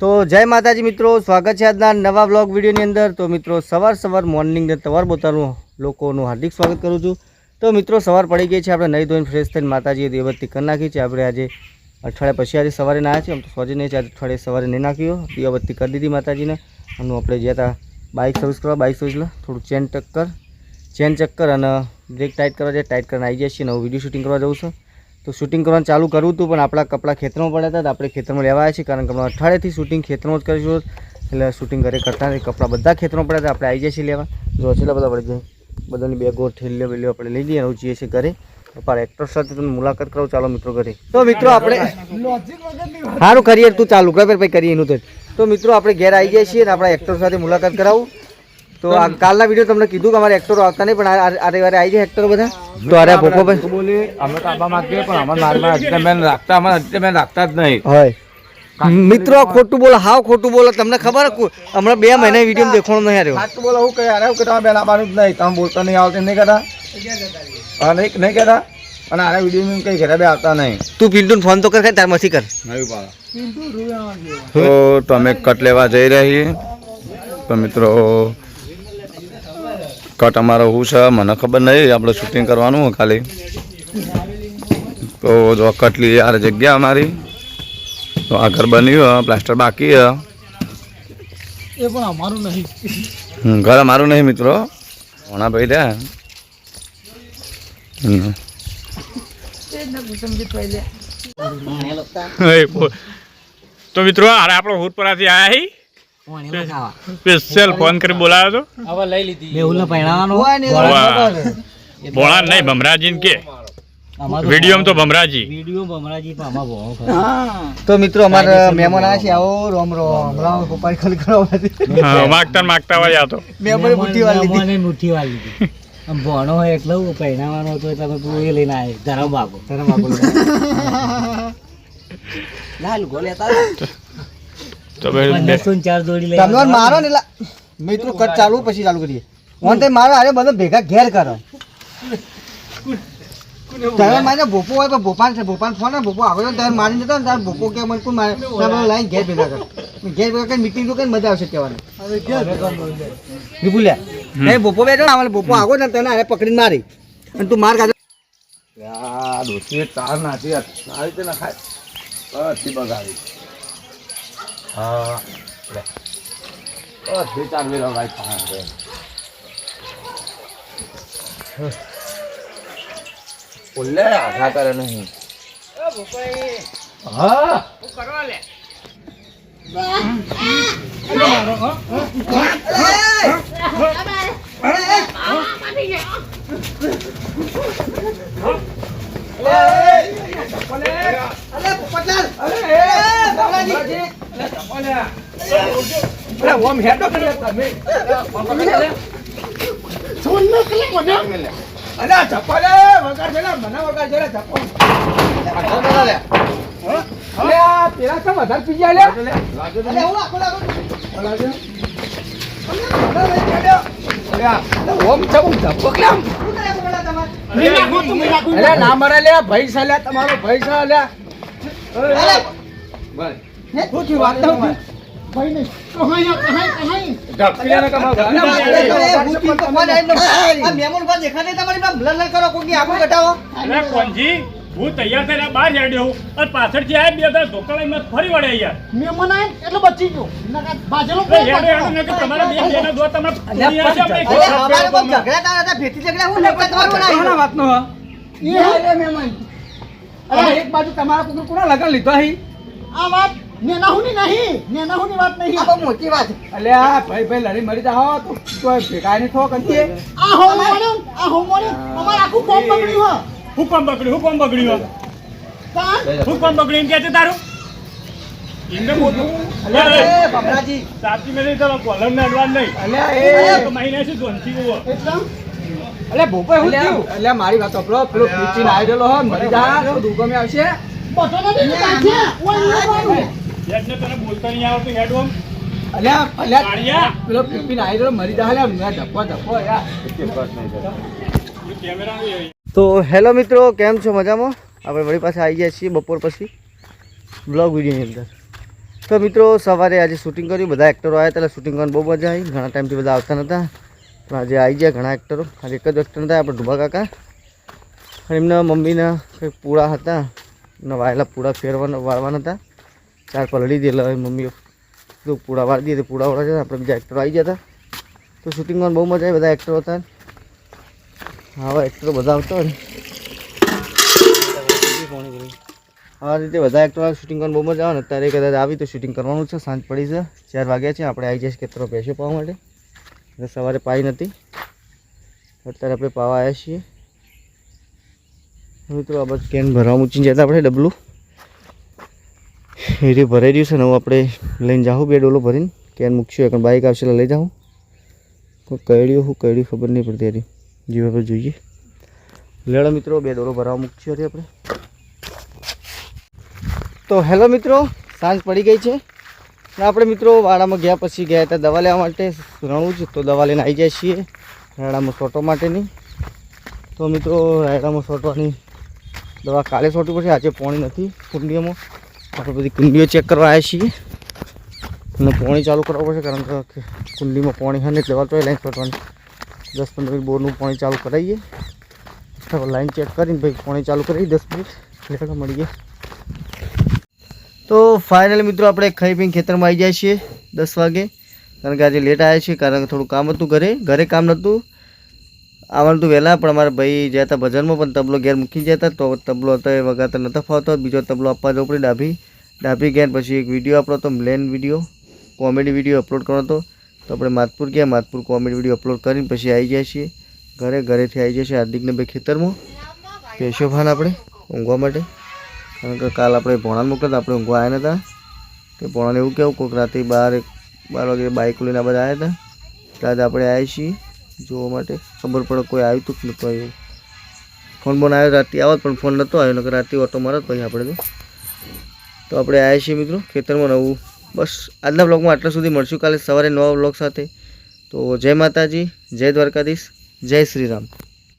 તો જય માતાજી મિત્રો, સ્વાગત છે આજના નવા બ્લોગ વિડીયોની અંદર। તો મિત્રો સવાર મોર્નિંગ ને તવાર બોતાનું લોકોનું હાર્દિક સ્વાગત કરું છું। તો મિત્રો સવાર પડી ગઈ છે, આપણે નહીં ધોઈને ફ્રેશ થઈને માતાજીએ દીવાબત્તી કરી નાખી છે। આપણે આજે અઠવાડિયા પછી આજે સવારે નાહ્યા છીએ, આમ તો સોજી નહીં છે, આજે અઠવાડિયે સવારે નહીં નાખ્યો, દીવાબત્તી કરી દીધી માતાજીને। અને આપણે ગયા હતા બાઇક સર્વિસ કરવા, બાઇક સર્વિસ થોડું ચેન ચક્કર અને બ્રેક ટાઈટ કરવા જાય, ટાઈટ કરીને આવી જાય છે। નવું વિડીયો શૂટિંગ કરવા જવું છે, તો શૂટિંગ કરવાનું ચાલુ કરવું હતું, પણ આપણા કપડાં ખેતરમાં પડ્યા હતા, આપણે ખેતરમાં લેવા આવ્યા છીએ, કારણ કે હમણાં અઠવાડિયેથી શૂટિંગ ખેતરમાં જ કરીશું, એટલે શૂટિંગ ઘરે કરતા નથી, કપડાં બધા ખેતરમાં પડ્યા હતા, આપણે આવી જાય છીએ લેવા। જો છેલ્લા બધા પડી જાય, બધાની બેગો ઠેલીઓ બેલીઓ આપણે લઈ લઈએ, અને જઈએ છીએ ઘરે। પણ એક્ટર સાથે તમને મુલાકાત કરાવું, ચાલો મિત્રો ઘરે। તો મિત્રો આપણે સારું કરીએ, તું ચાલુ કર પછી કરીએ એનું તો મિત્રો આપણે ઘેર આવી જાય છીએ, અને આપણા એક્ટર સાથે મુલાકાત કરાવું। તો આ કાલના વિડીયો તમને કીધું કે અમારે એક્ટરો આવતા નહીં, પણ આ રવિવારે આવી જાય એક્ટરો બધા। તો અરે ભોકો ભાઈ બોલી અમે તો આપવા માંગીએ, પણ અમારા અજમેન રાખતા જ નહીં હોય મિત્રો। ખોટું બોલો, હાવ ખોટું બોલો, તમને ખબર હમણાં 2 મહિના વિડીયો દેખાણો નહીં આવ્યો। સાચું બોલો, હું કહે અરે હું કે તમે બેન આવવાનું જ નહીં, તમે બોલતા નહીં આવતા નહીં કહેતા, હા નહીં કહેતા, અને આના વિડીયો કઈ ઘરે બે આવતા નહીં। તું પિન્ટુ ફોન તો કર, તાર મથી કર। તો તમે કટ લેવા જઈ રહી, તો મિત્રો કટ અમારો શું છે મને ખબર નહીં, આપણે શૂટિંગ કરવાનું હોય ખાલી। તો જો કટ લઈએ આ જગ્યા અમારી, તો આ ઘર બન્યું, પ્લાસ્ટર બાકી એ પણ અમારું નહીં, ઘર અમારું નહીં મિત્રો, ઘણા ભાઈ રહ્યા। તો મિત્રો હારે આપણો હુરપરાથી આયા હી સ્પેશિયલ ફોન કરી બોલાવ્યો તો, હવે લઈ લીધી મેહુલને પહેણાવાનો ભોળા નહીં ભમરાજીને કે વિડીયો તો ભમરાજી તો મિત્રો અમારા મહેમાન આવ્યા છે, આવો રોમ રોમ પપ્પા ખાલી કરવા માગતા વાળી તો મહેમાન મુઠ્ઠી વાળી ભણો હોય એટલે પહેણાવાનો હતો, તમે પૂરો એ લઈને આવે ધરમ બાબો લાલ ગોલેતા તો ભાઈ 4 દોડી લઈ તમે મારો ને મિત્રો કટ ચાલુ પછી ચાલુ કરીએ, ઓન તે મારો અરે બધો ભેગા ઘેર કરો। તમે મારે ભોપો હોય પણ ભોપાન ફોન ને ભોપો આગળ તમે મારી જતો ને તાર ભોપો કે મને કોણ મારે લાઈન ઘેર ભેગા કરો, ઘેર ભેગા કઈ મીટિંગ તો કઈ મજા આવશે કહેવાની વિપુલ્યા નહીં ભોપો બેઠો ને ભોપો આગળ ને તને અરે પકડીને મારી અને તું માર કાઢો દોસ્તી તાર નાખી આવી રીતે નખાય બધી બગાડી, હા બધી ચાર વેલા ભાઈ બોલે આઘા કરે નહીં, હા ના મરે લે ભાઈ સાલ્યા તમારો ભાઈ સાલ્યા હું તૈયાર થઈને બહાર હેડ્યો અને પાછળથી આ બે ધોકા લઈને ફરી વળ્યા યાર મહેમાન આવે એટલે બચી ગયો બાજરો તમારા બે દો તમે વાતનો એક બાજુ તમારા કુકર કોના લગન લીધો અહીં આ વાત નેનાહુની વાત નહીં, આ બહુ મોટી વાત। અલ્યા ભાઈ લડી મરી જાઓ તો ભેગા નહીં થો કંતી આ હોમોને અમાર આખું કોમ બગડ્યું હો। હુકમ બગડ્યું હુકમ બગડ્યું કે તારું ઇન્દે મોટું અલ્યા ભમરાજી સાચી મેરે તો કોલમ ને અડવાન નહીં અલ્યા એ મહિના છે ધોનથી ગયો અલ્યા ભોપાઈ હું થયું અલ્યા મારી વાત સાંભળો, પેલો પીચીને આવી ગયેલો હો મરી જા તો દુગમે આવશે બધો નથી કાઢે ઓય યાદને તને બોલતા નહીં આવતો હેડ ઓમ અલ્યા અલ્યા કાળિયા પેલો પીપીને આવી ગયેલો મરી જા અલ્યા મેં ધપ્પો યાર કેમેરા તો હેલો મિત્રો, કેમ છો? મજામાં? આપણે વળી પાસે આવી ગયા છીએ બપોર પછી બ્લોગ વિડીયોની અંદર। તો મિત્રો સવારે આજે શૂટિંગ કર્યું, બધા એક્ટરો આવ્યા હતા એટલે શૂટિંગ કરવાની બહુ મજા આવી. ઘણા ટાઈમથી બધા આવતા નહોતા પણ આજે આવી ગયા ઘણા એક્ટરો. આજે એક જ એક્ટર હતા આપણે ડુબા કાકા, અને એમના મમ્મીના કંઈક પૂળા હતા, એમના વાયેલા પૂળા વાળવાના હતા. 4 પલળી દેલા હોય મમ્મીઓ તો પૂળા વાળી દીધી, પૂળા વાળા છે. આપણે બીજા એક્ટરો આવી ગયા હતા તો શૂટિંગ કરવાની બહુ મજા આવી. બધા એક્ટરો હતા, આવા એક્ટરો બધા આવતા હોય ને આ રીતે બધા એક્ટરો શૂટિંગ કરવાની બહુ મજા આવે ને. અત્યારે કદાચ આવી તો શૂટિંગ કરવાનું છે. સાંજ પડી છે, 4 વાગ્યા છે. આપણે આવી જઈશું ખેતરો ભેંસો પાવા માટે. એટલે સવારે પાઈ નથી, અત્યારે આપણે પાવા આવ્યા છીએ. મિત્રો આ બધું કેન ભરવા મૂકીને જતા આપણે ડબલું એ ભરાઈ રહ્યું છે ને. હવે આપણે લઈને જાઉં 2 ડોલો ભરીને કેન મૂકશું. એક બાઇક આવશે એટલે લઈ જાઉં. કોઈ કયડ્યું શું કયડ્યું ખબર નહીં પડતી હતી, જીવા પર જોઈએ. લેડો મિત્રો 2 ડોલો ભરવા મૂકશું હતી આપણે. તો હેલો મિત્રો, સાંજ પડી ગઈ છે ને આપણે મિત્રો વાડામાં ગયા પછી ગયા હતા દવા લેવા માટે રણું જ. તો દવા લઈને આવી જાય છીએ રાયડામાં સોટો માટેની. તો મિત્રો રાયડામાં સોટવાની દવા કાલે સોટવી પડશે, આજે પાણી નથી કુંડીઓમાં. આપણે બધી કુંડીઓ ચેક કરવા આવ્યા છીએ અને પાણી ચાલુ કરવા પડશે, કારણ કે કુંડીમાં પાણી હોય ને એટલે દવા તો લાઈન સોટવાની. 10-15 મિનિટ બોરનું પાણી ચાલુ કરાવીએ, લાઈન ચેક કરીને ભાઈ પાણી ચાલુ કરી 10 મિનિટ લેખા મળીએ. તો ફાઇનલી મિત્રો આપણે ખાઈ પીને ખેતરમાં આવી જાય છીએ 10 વાગે, કારણ કે આજે લેટ આવ્યા છીએ, કારણ કે થોડું કામ હતું ઘરે કામ નહોતું. આવવાનું હતું વહેલા પણ અમારા ભાઈ ગયા હતા બજારમાં, પણ તબલો ઘેર મૂકી ગયા હતા. તો તબલો હતો એ વગાડતા નહોતા ફાવતો, બીજો તબલો આપવા જવું પડી ડાભી ગયા. પછી એક વિડીયો આપણો હતો બ્લેન વિડીયો, કોમેડી વિડીયો અપલોડ કરવાનો હતો. તો આપણે માધપુર ગયા, માધપુર કોમેડી વિડીયો અપલોડ કરીને પછી આવી જાય છીએ ઘરેથી આવી જાય છે હાર્દિકને ભાઈ ખેતરમાં પેશો ભાન આપણે ઊંઘવા માટે. કારણ કે કાલ આપણે ભોણાને મોકલ્યા આપણે ઊંઘવા આવ્યા નહોતા. કે ભોણાને એવું કહેવું કોઈક રાતે 12 વાગે બાઇક લઈને બધા આવ્યા હતા. ત્યારે આપણે આવ્યા છીએ જોવા માટે. ખબર પડે કોઈ આવ્યું હતું કે નહોતું આવ્યું. ફોન આવ્યો રાતે આવત પણ ફોન નહોતો આવ્યો, નકર રાતે ઓટો મારત પછી આપણે તો આપણે આવ્યા છીએ મિત્રો ખેતરમાં નવું. બસ આજના બ્લોગમાં આટલા સુધી, મળશું કાલે સવારે નવા બ્લોગ સાથે. તો જય માતાજી, જય દ્વારકાધીશ, જય શ્રી રામ.